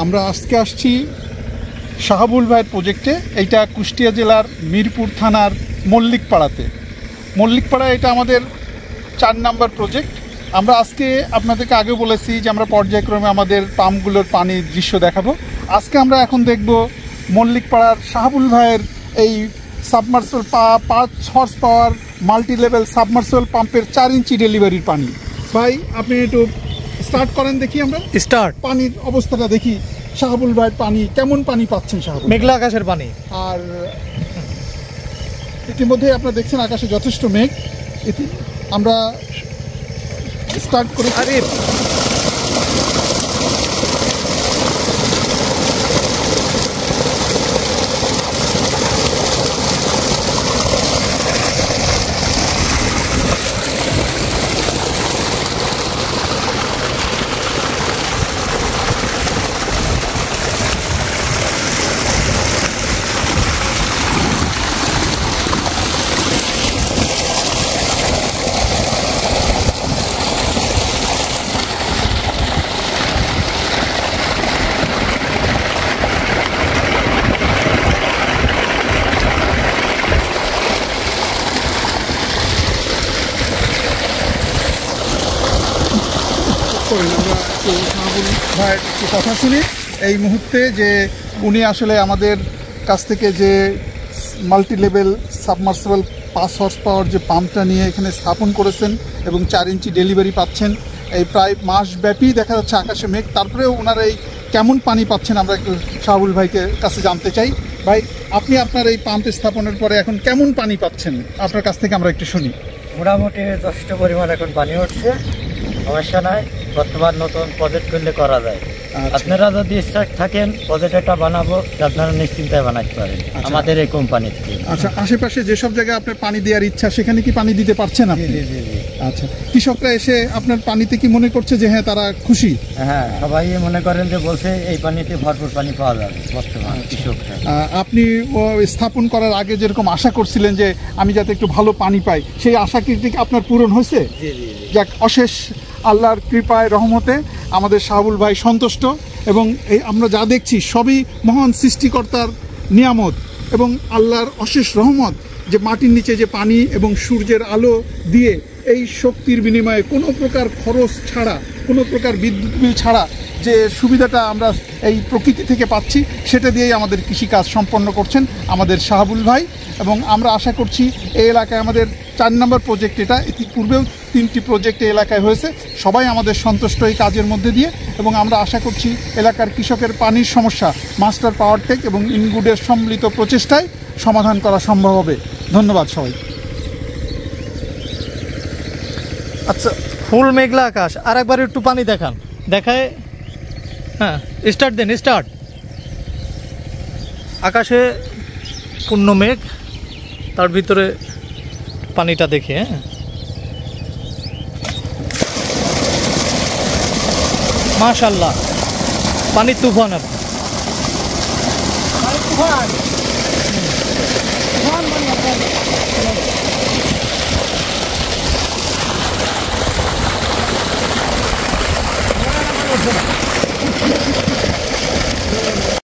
আমরা আজকে আসছি শাহাবুল ভাইয়ের প্রজেক্টে। এইটা কুষ্টিয়া জেলার মিরপুর থানার মল্লিকপাড়াতে। মল্লিকপাড়া এটা আমাদের 4 নম্বর প্রজেক্ট। আমরা আজকে আপনাদেরকে আগে বলেছি যে আমরা পর্যায়ক্রমে আমাদের পাম্পগুলোর পানির দৃশ্য দেখাবো। আজকে আমরা এখন দেখব মল্লিকপাড়ার শাহাবুল ভাইয়ের এই submersible 5 horse power multi level submersible পাম্পের 4 ইঞ্চি ডেলিভারির পানি। ভাই আপনি একটু স্টার্ট করেন, দেখি আমরা স্টার্ট পানির অবস্থাটা দেখি। শাহাবুল ভাইয়ের পানি কেমন পানি পাচ্ছেন? শাহাবুল মেঘলা আকাশের পানি। আর ইতিমধ্যে আপনারা দেখছেন আকাশে যথেষ্ট মেঘ। আমরা স্টার্ট করে আমরা একটু শাহাবুল ভাইয়ের একটু কথা শুনি এই মুহূর্তে, যে উনি আসলে আমাদের কাছ থেকে যে multi level submersible 5 horse power যে পাম্পটা নিয়ে এখানে স্থাপন করেছেন এবং 4 ইঞ্চি ডেলিভারি পাচ্ছেন। এই প্রায় মাসব্যাপী দেখা যাচ্ছে আকাশে মেঘ, তারপরেও ওনারা এই কেমন পানি পাচ্ছেন আমরা একটু শাহাবুল ভাইকে কাছে জানতে চাই। ভাই আপনি আপনার এই পাম্প স্থাপনের পরে এখন কেমন পানি পাচ্ছেন আপনার কাছ থেকে আমরা একটু শুনি। মোটামুটি যথেষ্ট পরিমাণ এখন পানি উঠছে, সমস্যা নাই। বর্তমান নতুন প্রজেক্ট করলে করা যায়। আপনারা যদি ইচ্ছা থাকেন প্রজেক্ট একটা বানাবো, আপনারা নিশ্চিন্তায় বানাতে পারেন আমাদের এই কোম্পানি থেকে। আচ্ছা, আশেপাশে যেসব জায়গায় আপনার পানি দেওয়ার ইচ্ছা সেখানে কি পানি দিতে পারছেন আপনি? আচ্ছা, কৃষকরা এসে আপনার পানিতে কি মনে করছে যে হ্যাঁ তারা খুশি? হ্যাঁ, সবাই মনে করেন যে বলছে এই পানিতে ভরপুর পানি পাওয়া যাবে বর্তমান কৃষকরা। আপনি স্থাপন করার আগে যেরকম আশা করছিলেন যে আমি যাতে একটু ভালো পানি পাই, সেই আশা কি আপনার পূরণ হয়েছে? যাক, অশেষ আল্লাহর কৃপায় রহমতে আমাদের শাহাবুল ভাই সন্তুষ্ট, এবং এই আমরা যা দেখছি সবই মহান সৃষ্টিকর্তার নিয়ামত এবং আল্লাহর অশেষ রহমত, যে মাটির নিচে যে পানি এবং সূর্যের আলো দিয়ে এই শক্তির বিনিময়ে কোনো প্রকার খরচ ছাড়া, কোনো প্রকার বিদ্যুৎ বিল ছাড়া যে সুবিধাটা আমরা এই প্রকৃতি থেকে পাচ্ছি, সেটা দিয়েই আমাদের কৃষিকাজ সম্পন্ন করছেন আমাদের শাহাবুল ভাই। এবং আমরা আশা করছি এই এলাকায় আমাদের 4 নম্বর প্রজেক্ট, এটা ইতিপূর্বেও 3টি প্রজেক্ট এই এলাকায় হয়েছে, সবাই আমাদের সন্তুষ্ট এই কাজের মধ্যে দিয়ে। এবং আমরা আশা করছি এলাকার কৃষকের পানির সমস্যা মাস্টার পাওয়ার টেক এবং ইনগুডের সম্মিলিত প্রচেষ্টায় সমাধান করা সম্ভব হবে। ধন্যবাদ সবাই। আচ্ছা, ফুল মেঘলা আকাশ, আর একবার একটু পানি দেখান, দেখায়। হ্যাঁ, স্টার্ট দেন, স্টার্ট। আকাশে পূর্ণ মেঘ, তার ভিতরে পানিটা দেখে। হ্যাঁ, মাশাআল্লাহ, পানির তুফান।